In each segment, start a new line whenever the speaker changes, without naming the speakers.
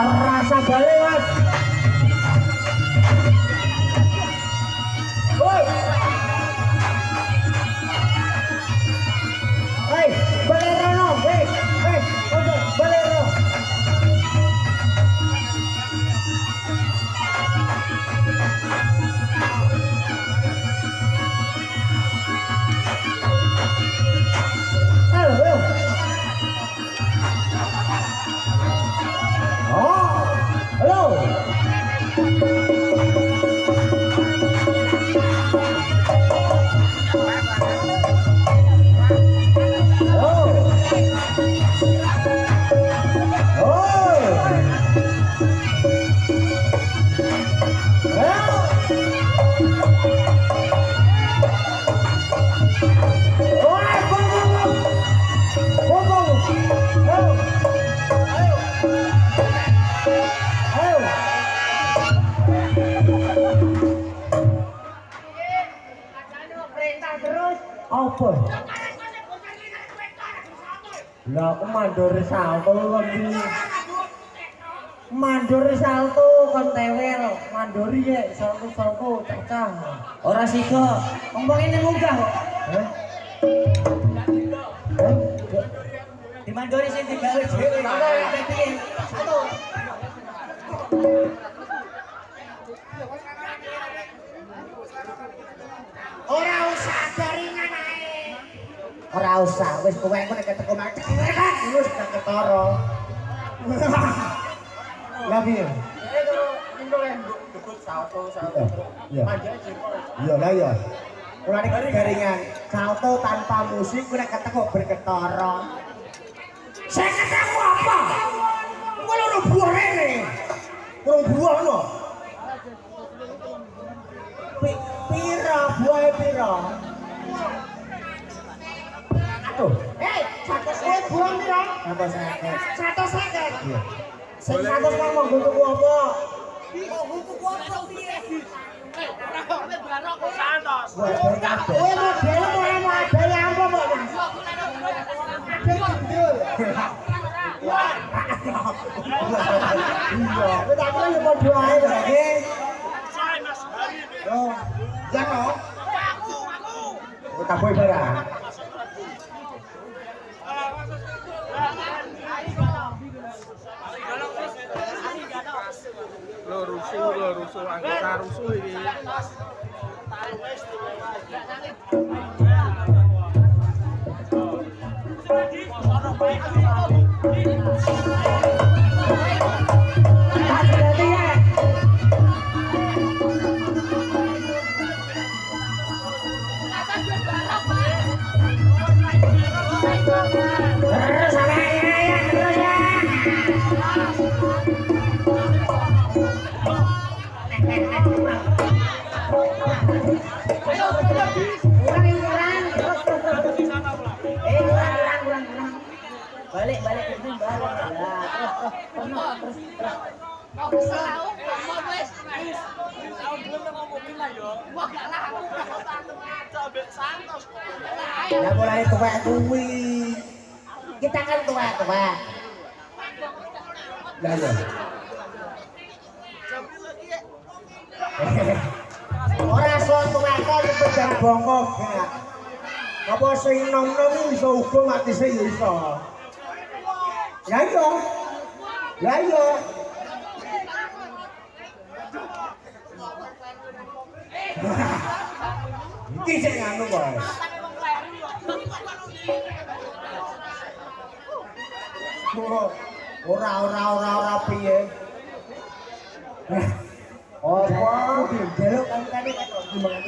Rasa balik mas. Woi. Hei, balero no. Hei, balero. Halo. Oh, halo. Apa? Lah aku mandor salto kon mandor salto kon tewel mandori ya salto cacah ora sida ngomong ini munggah kok di mandori sing digawe dhewe satu ora usah jaringan ae. Ora usah, wis kowe engko nek ketemu mak wis tak ketara. Lah piye? Debut salto. Iya. Iya lah ya. Ora nek jaringan salto tanpa musik kowe nek ketemu berketara. Saya ketemu apa? Kowe lho buah rene. Kowe buah lho. Pira buah pira. Aduh. Hei, 100 buah pira? 150. Iya. Sing 100 kang mau tuku apa? Mau tuku apa piye? Ora barok kok 100. Kowe model mau ada yang apa kok? Ada judul. Iya, kowe tak kira yo padha ae berarti. Oh, jangan. Aku. Tak boleh barang.
Lo rusuh anggota rusuh ini.
Balik ke sini balik. Ya, terus. Kau tahu, kamu wes. Tahu belum mau mobil lah yo. Wah, gak lah aku sampai santos. Ya mulai tua kuwi. Kita kan tua. Lah ya. Ora son tua kok pedang bongkok ya. Apa sing nom-nom iso uga mati sing iso. Ya iya. Iki sing anu wae. Ora piye. Apa dijeluk kan kok gimana.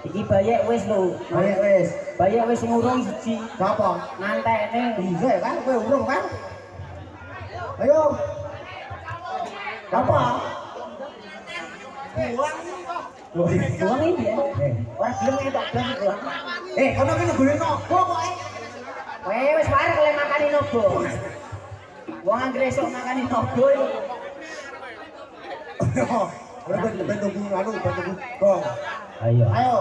Iki bayek wis lho. Bayek wis ngurung siji. Sapa? Ngantekne. Iya kan kowe urung kan? Ayo. Apa? Buang ini ya. Ora gelem entuk blas buang. Kono kene golek nopo kok. Wis wae makani nopo. Wong anggere esuk makani nopo.
Ben tunggu anu, ben tunggu. Gong.
Ayo.
Ayo.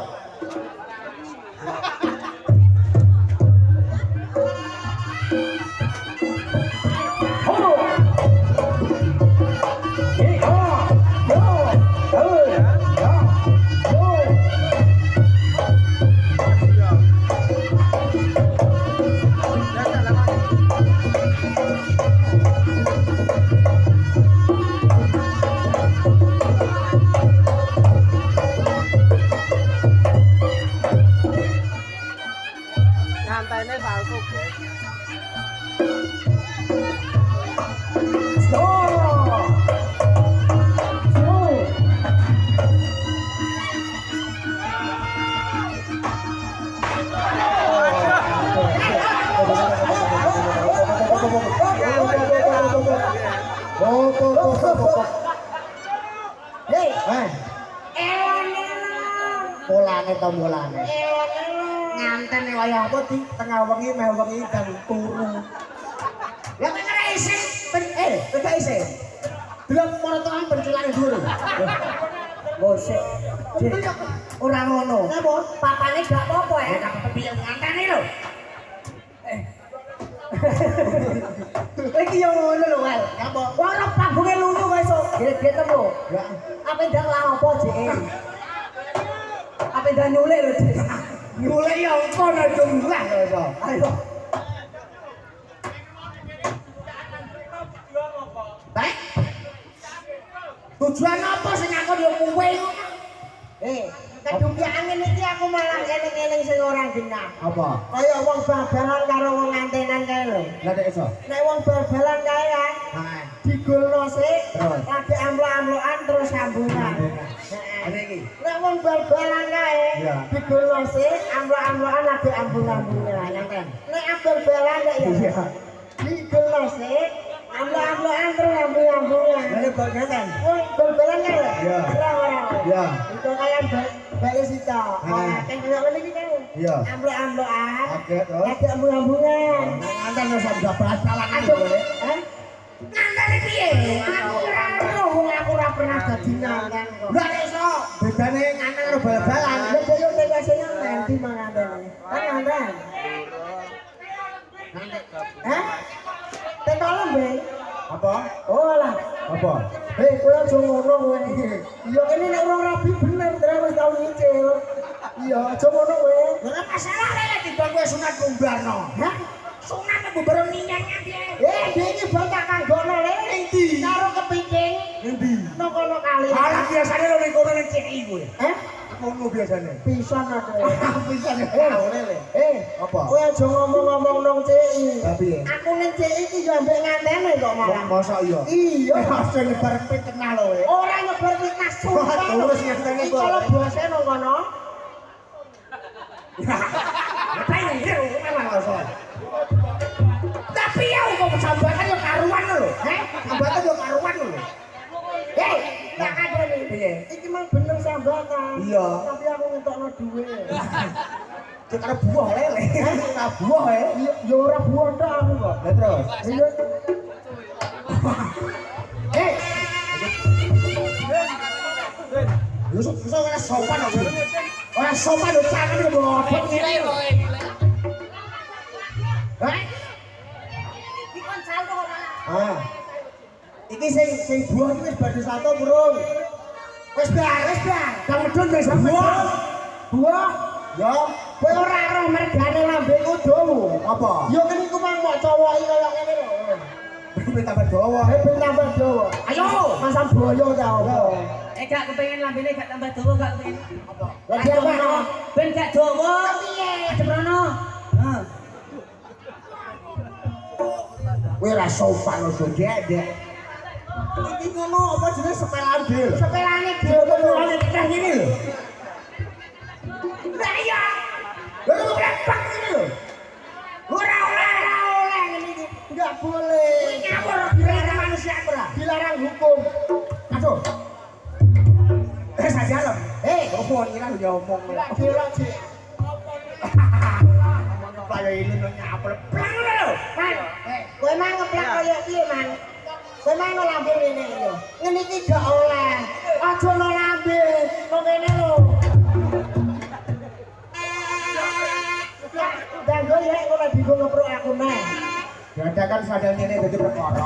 Ngantainya palsu, guys.
Hei,
Eh, polane to mulane. Nganten waya apa di tengah wengi meh wengi dan turu.
lah kok ora isin? Ora isin.
Delok monotoran benculane dhuwur.
Bosek. Ora ngono.
Napa?
Papane gak apa-apa ya. Gak kepiye nganteni lho. Iki yo ngono lho, Wel.
Napa?
Ora panggunge lunyu kok iso. Gede temu.
Ya.
Apa ndang lah apa jek? Apa ndang nyulek lho, Dik.
Nyulek ya engko nek jumlah to.
Ayo.
Baik. Tujuan apa sing aku yo kuwe ngono?
Kedumpian iki aku malah eling-eling sing ora genah.
Apa?
Kaya wong bal-balan karo wong ngantenan kae lho.
Lah nek iso.
Nek wong bal-balan kae kan
Ha.
digolno sik,
Terus?
lagi amlo-amloan terus sambungan.
Ada iki.
Nek wong bal-balan kae
Iya.
digolno sik, amlo-amloan lagi ambung-ambungan.
Nyanten.
Nek bal-balan kae ya.
Iya.
Digolno sik, amlo-amloan terus ambung-ambungan.
Lah kok nyanten.
Wong bal-balan kae lho.
Iya.
Ora.
Iya.
Itu kaya balik sita. Kan kaya ngene iki kan.
Iya.
Amlo-amloan.
Oke, terus?
Lagi ambung-ambungan.
Nyanten wis ora balas-balan
Aduh,
boleh.
Nganten piye? Aku ora ero, wong aku ora pernah dadi nganten kok.
Lah iso. Bedane nganten karo bal-balan.
Lah dhewe nek biasanya nanti mangan. Kan nganten. Hah? Tekolem, Bang.
Apa?
Oh lah.
Apa?
Hei, kowe aja ngono kowe. Iya kene nek ora rabi bener, terus wis tau nyicil. Iya, aja ngono kowe.
Ora masalah lek dibang kowe sunat kumbarno.
Hah?
Sunat bubur ninyangnya piye?
Dhek iki bocah kanggono le.
Endi?
Karo kepiting
Endi?
nang kono kali.
Ala biasane lho ning kono ning CI kowe.
Hah?
Ngono biasane.
Pisan aku.
Bisa nek ora le. Apa?
Kowe aja ngomong-ngomong nang CI.
Lah piye?
Aku ning CI iki yo ambek ngantene kok malah.
Masa iya?
Iya.
Aja nyebar fitnah lho kowe.
Ora nyebar fitnah sumpah.
Terus ngenteni
Iki
kok.
kalau bose nang kono.
Apa ini lho memang masa.
Tapi ya kok sambatan yo karuan lho.
Ambatan yo karuan lho.
Hei, tak kadene.
Piye?
Iki mah bener sambatan.
Iya.
Tapi aku ngentokno dhuwit.
Cek karo buah lele. Nah buah ya.
Yo ora buah tok aku kok.
Lah terus.
Iya. Hei,
Yo ora sopan aku. Ora sopan lho cangkem lho bodho ngene lho. Hah?
dikon salto ora.
Ah. Iki sing buah iki wis badhe salto burung. Wis bar. Kang medun wis buah.
Buah.
Ya,
Kowe ora roh mergane lambemu dawa.
apa?
Yo kene iku mang mbok cowoki kaya ngene lho.
Ben tambah dawa.
Ben tambah dawa.
Ayo.
Masam boyo ta apa?
Gak kepengen lambene gak tambah dawa gak kepengen.
Lah dia apa?
Ben gak dawa.
Piye?
Adem rono. Heeh.
Kowe ora sopan lho, Dek. Iki ngono apa jenenge sepelan dhewe lho.
Sepelane
Mulane kita ngene lho.
Lah iya.
Lha kok brepak ngene lho.
Ora oleh ngene iki. Enggak boleh.
Ngawur dilarang manusia ora.
Dilarang hukum.
Aduh. Saja lho. Opo kira yo omong.
Enggak belok sih.
Kaya ini nyapel. Plang lho.
Kan kaya piye, Man? Kowe mang lambe ngene lho. Ngene iki gak oleh. Aja no lambe, kok ngene lho. Dan gue ya kok lagi gue ngeprok aku meh.
Ya ada kan sadar ini jadi perkara.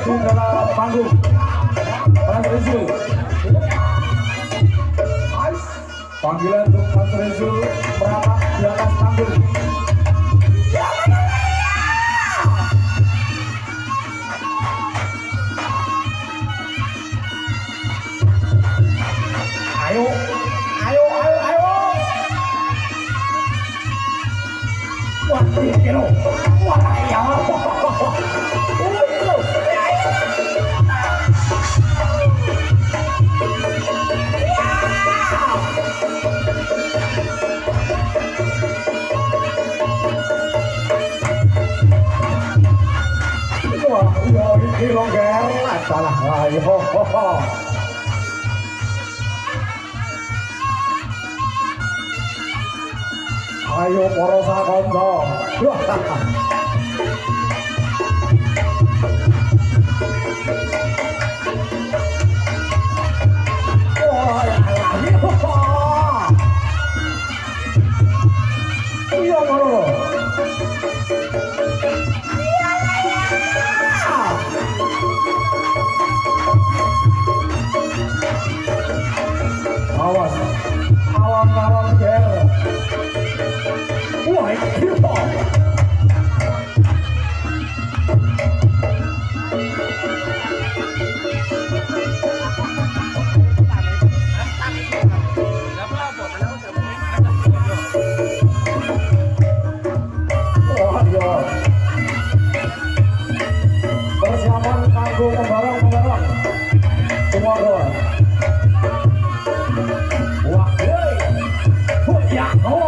di dalam panggung. Mas Rezu. Panggilan untuk Mas Rezu merapat di atas panggung. Ayo, ayo, ayo, ayo. Wah, kilo. Wah, ya. Wah, iya, ini longgar. Salah, ayo. Ayo para sakonco. Wah, lagi. Iya, maro. Awas. Awan-awan ger. Wah, ini persiapan kanggo pembarang semua kawan. Wah, ya, oh.